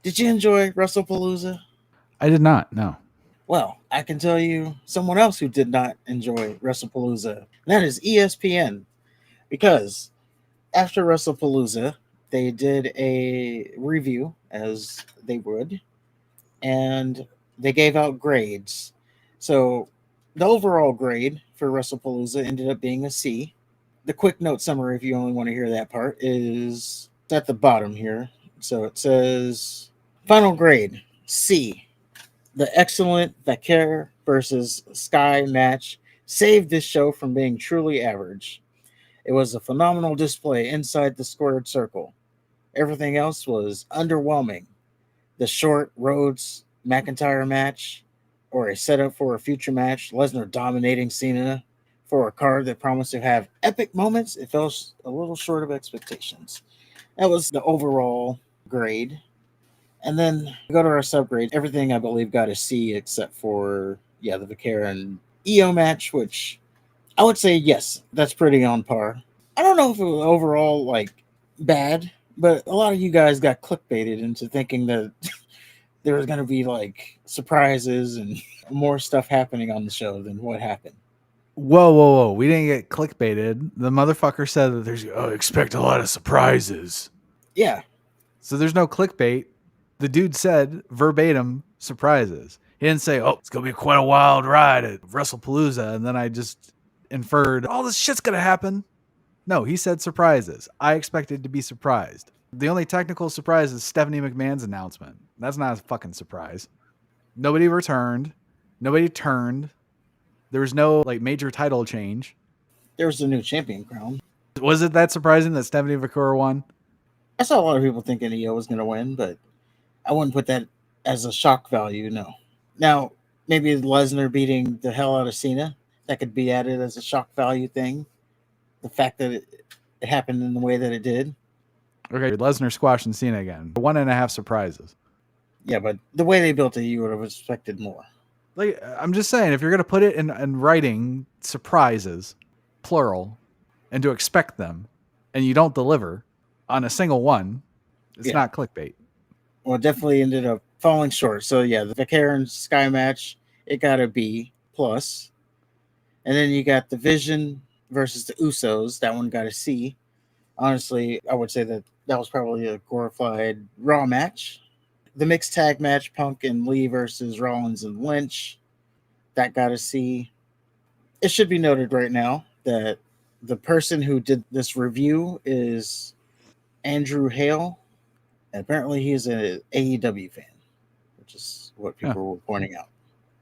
Did you enjoy WrestlePalooza? I did not. No. Well, I can tell you someone else who did not enjoy WrestlePalooza. And that is ESPN. Because after WrestlePalooza, they did a review, as they would, and they gave out grades. So the overall grade for WrestlePalooza ended up being a C. The quick note summary, if you only want to hear that part, is at the bottom here. So it says final grade C. The excellent Vaquer versus Sky match saved this show from being truly average. It was a phenomenal display inside the squared circle. Everything else was underwhelming. The short Rhodes McIntyre match, or a setup for a future match, Lesnar dominating Cena for a card that promised to have epic moments, it fell a little short of expectations. That was the overall grade. And then we go to our subgrade. Everything I believe got a C except for the Vaquera and EO match, which I would say yes, that's pretty on par. I don't know if it was overall like bad, but a lot of you guys got clickbaited into thinking that there was going to be like surprises and more stuff happening on the show than what happened. Whoa. We didn't get clickbaited. The motherfucker said that expect a lot of surprises. Yeah. So there's no clickbait. The dude said verbatim surprises. He didn't say, it's going to be quite a wild ride at WrestlePalooza. And then I just inferred, all this shit's going to happen. No, he said surprises. I expected to be surprised. The only technical surprise is Stephanie McMahon's announcement. That's not a fucking surprise. Nobody returned. Nobody turned. There was no major title change. There was a new champion crown. Was it that surprising that Stephanie McMahon won? I saw a lot of people thinking EO was going to win, but I wouldn't put that as a shock value, no. Now, maybe Lesnar beating the hell out of Cena, that could be added as a shock value thing. The fact that it happened in the way that it did. Okay, Lesnar squashing Cena again. 1.5 surprises. Yeah, but the way they built it, you would have expected more. I'm just saying, if you're going to put it in writing, surprises, plural, and to expect them, and you don't deliver on a single one, it's not clickbait. Well, it definitely ended up falling short. So, the Vaquera and Sky match, it got a B+. And then you got the Vision versus the Usos. That one got a C. Honestly, I would say that was probably a glorified Raw match. The mixed tag match, Punk and Lee versus Rollins and Lynch, that got a C. It should be noted right now that the person who did this review is Andrew Hale. And apparently he is an AEW fan, which is what people were pointing out.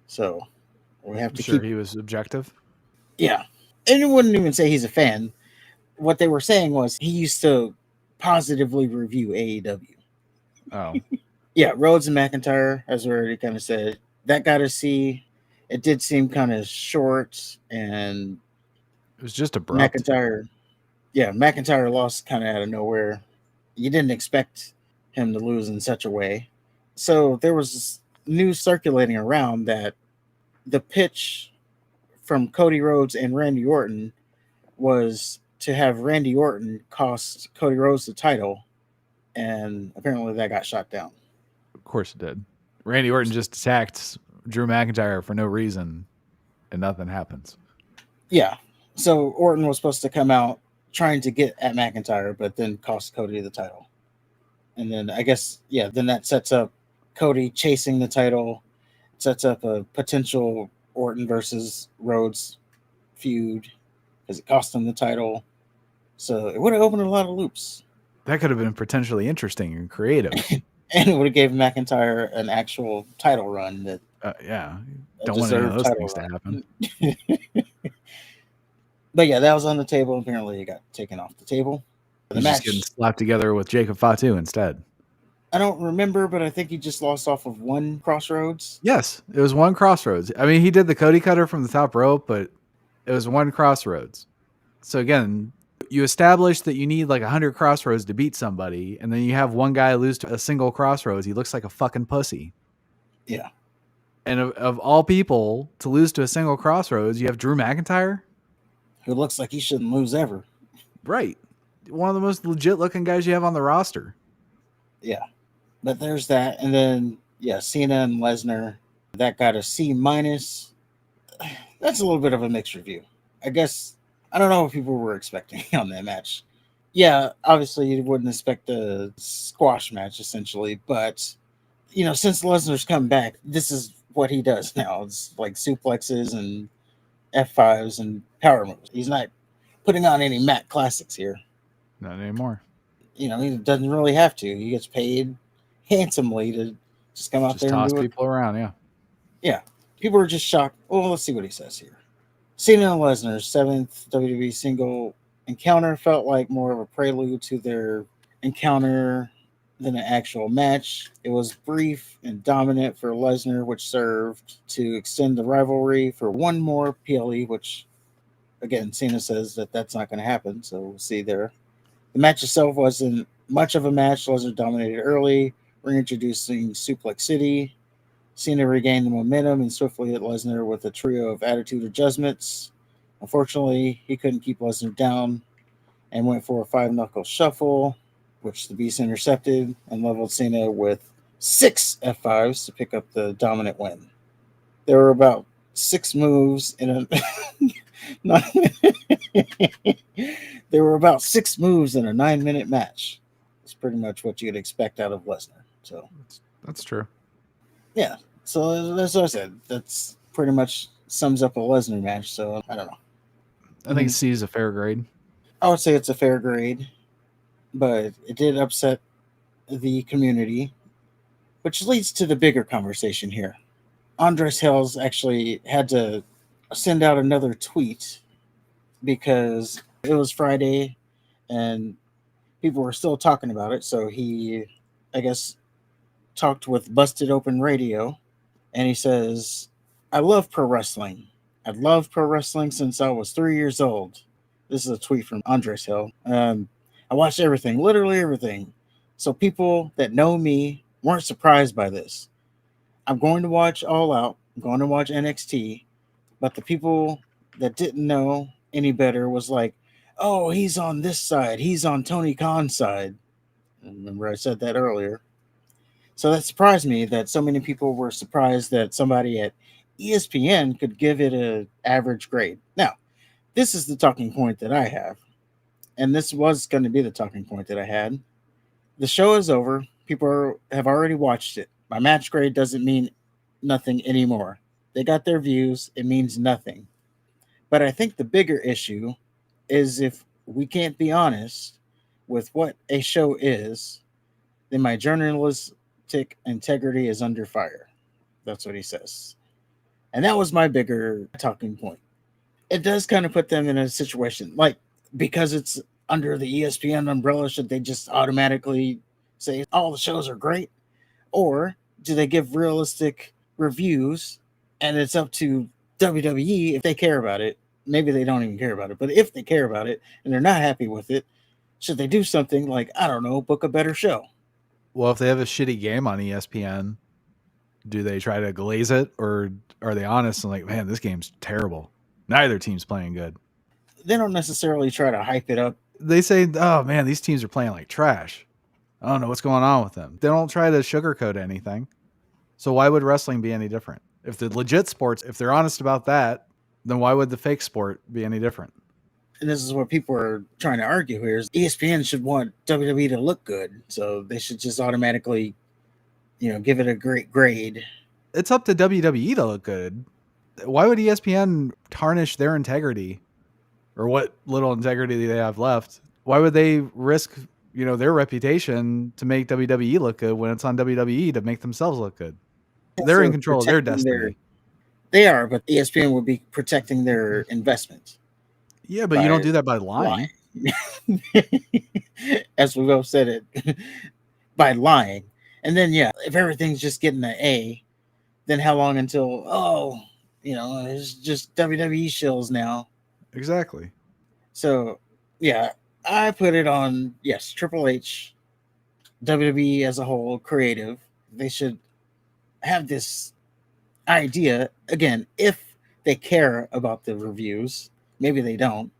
So we have to he was objective. Yeah. And it wouldn't even say he's a fan. What they were saying was he used to positively review AEW. Oh. Yeah, Rhodes and McIntyre, as we already kind of said, that got a C. It did seem kind of short, and it was just abrupt. McIntyre lost kind of out of nowhere. You didn't expect him to lose in such a way. So there was news circulating around that the pitch from Cody Rhodes and Randy Orton was to have Randy Orton cost Cody Rhodes the title, and apparently that got shot down. Of course it did. Randy Orton just attacked Drew McIntyre for no reason, and nothing happens. Yeah. So Orton was supposed to come out trying to get at McIntyre, but then cost Cody the title. And then I guess, then that sets up Cody chasing the title, sets up a potential Orton versus Rhodes feud because it cost him the title. So it would have opened a lot of loops. That could have been potentially interesting and creative. And it would have gave McIntyre an actual title run. Don't want any of those things to happen. But that was on the table. Apparently it got taken off the table. The match just getting slapped together with Jacob Fatu instead. I don't remember, but I think he just lost off of one crossroads. Yes, it was one crossroads. I mean, he did the Cody cutter from the top rope, but it was one crossroads. So again, you establish that you need 100 crossroads to beat somebody, and then you have one guy lose to a single crossroads. He looks like a fucking pussy. Yeah. And of all people to lose to a single crossroads, you have Drew McIntyre, who looks like he shouldn't lose ever. Right. One of the most legit looking guys you have on the roster. Yeah. But there's that, and then yeah, Cena and Lesnar, that got a C minus. That's a little bit of a mixed review. I guess I don't know what people were expecting on that match. Yeah, obviously you wouldn't expect a squash match essentially, but since Lesnar's come back, this is what he does now. It's like suplexes and F5s and power moves. He's not putting on any Matt classics here. Not anymore. He doesn't really have to. He gets paid handsomely to just come out Just there and toss do it. people around. Yeah. Yeah. People are just shocked. Well, let's see what he says here. Cena and Lesnar's seventh WWE single encounter felt like more of a prelude to their encounter than an actual match. It was brief and dominant for Lesnar, which served to extend the rivalry for one more PLE, which, again, Cena says that that's not going to happen. So we'll see there. The match itself wasn't much of a match. Lesnar dominated early, reintroducing Suplex City. Cena regained the momentum and swiftly hit Lesnar with a trio of attitude adjustments. Unfortunately, he couldn't keep Lesnar down and went for a five knuckle shuffle, which the Beast intercepted and leveled Cena with six F5s to pick up the dominant win. There were about six moves in a there were about six moves in a 9-minute match. It's pretty much what you'd expect out of Lesnar. So That's true. yeah. So that's what I said. That's pretty much sums up a Lesnar match. So I don't know. I think C is a fair grade. I would say it's a fair grade, but it did upset the community, which leads to the bigger conversation here. Andres Hells actually had to send out another tweet because it was Friday and people were still talking about it. So he, I guess, talked with Busted Open Radio and he says, I love pro wrestling. I've loved pro wrestling since I was 3 years old. This is a tweet from Andres Hill. I watched everything, literally everything. So people that know me weren't surprised by this. I'm going to watch All Out. I'm going to watch NXT. But the people that didn't know any better was like, oh, he's on this side. He's on Tony Khan's side. Remember I said that earlier. So that surprised me that so many people were surprised that somebody at ESPN could give it an average grade. Now, this is the talking point that I have, and this was going to be the talking point that I had. The show is over. People have already watched it. My match grade doesn't mean nothing anymore. They got their views. It means nothing. But I think the bigger issue is if we can't be honest with what a show is, then my journalistic integrity is under fire. That's what he says. And that was my bigger talking point. It does kind of put them in a situation like because it's under the ESPN umbrella, should they just automatically say all the shows are great? Or do they give realistic reviews and it's up to WWE if they care about it? Maybe they don't even care about it, but if they care about it and they're not happy with it, should they do something like, I don't know, book a better show? Well, if they have a shitty game on ESPN, do they try to glaze it or are they honest and like, man, this game's terrible? Neither team's playing good. They don't necessarily try to hype it up. They say, oh man, these teams are playing like trash. I don't know what's going on with them. They don't try to sugarcoat anything. So why would wrestling be any different? If the legit sports, if they're honest about that, then why would the fake sport be any different? And this is what people are trying to argue here is ESPN should want WWE to look good. So they should just automatically, give it a great grade. It's up to WWE to look good. Why would ESPN tarnish their integrity or what little integrity they have left? Why would they risk, their reputation to make WWE look good when it's on WWE to make themselves look good? They're in control of their destiny. They are, but ESPN would be protecting their investment. Yeah, but you don't do that by lying. As we both said it, by lying. And then, if everything's just getting an A, then how long until, it's just WWE shills now. Exactly. So, I put it on, yes, Triple H, WWE as a whole, creative. They should have this idea, again, if they care about the reviews. Maybe they don't.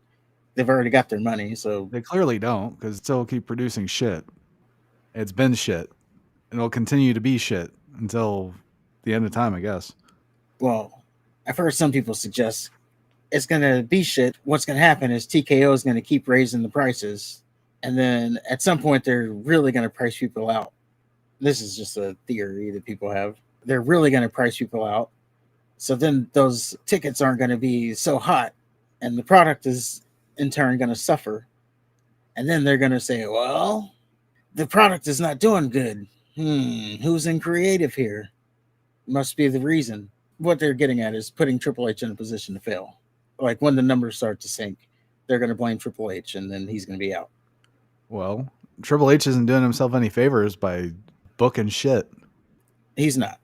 They've already got their money, so they clearly don't because they'll keep producing shit. It's been shit. it'll continue to be shit until the end of time, I guess. Well, I've heard some people suggest it's going to be shit. What's going to happen is TKO is going to keep raising the prices. And then at some point, they're really going to price people out. This is just a theory that people have. They're really going to price people out. So then those tickets aren't going to be so hot. And the product is in turn going to suffer. And then they're going to say, well, the product is not doing good. Who's in creative here? Must be the reason. What they're getting at is putting Triple H in a position to fail. Like when the numbers start to sink, they're going to blame Triple H and then he's going to be out. Well, Triple H isn't doing himself any favors by booking shit. He's not.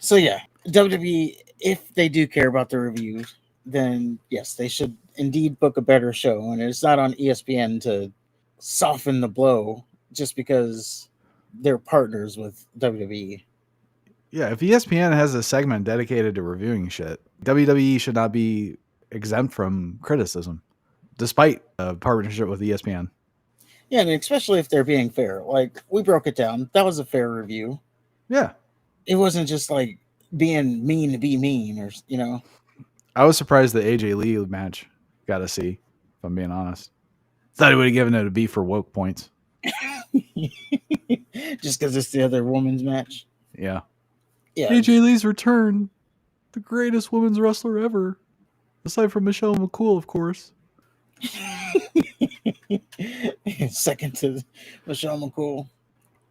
So yeah, WWE, if they do care about the reviews, then yes, they should indeed book a better show. And it's not on ESPN to soften the blow just because they're partners with WWE. Yeah, if ESPN has a segment dedicated to reviewing shit, WWE should not be exempt from criticism, despite a partnership with ESPN. Yeah, and especially if they're being fair. Like, we broke it down. That was a fair review. Yeah. It wasn't just like being mean to be mean or, you know. I was surprised the AJ Lee match got a C, if I'm being honest. Thought he would have given it a B for woke points. Just because it's the other woman's match. Yeah. Yeah. AJ Lee's return. The greatest women's wrestler ever. Aside from Michelle McCool, of course. Second to Michelle McCool.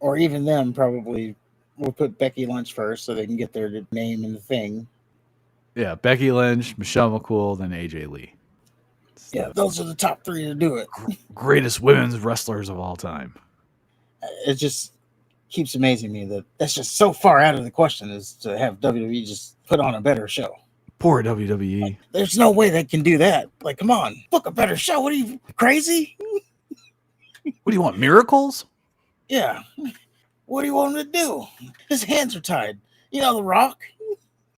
Or even them, probably. We'll put Becky Lynch first so they can get their name in the thing. Yeah, Becky Lynch, Michelle McCool, then AJ Lee. Yeah, those are the top three to do it. Greatest women's wrestlers of all time. It just keeps amazing me that that's just so far out of the question is to have WWE just put on a better show. Poor WWE. Like, there's no way they can do that. Like, come on, book a better show. What are you, crazy? What do you want, miracles? Yeah. What do you want him to do? His hands are tied. You know, The Rock,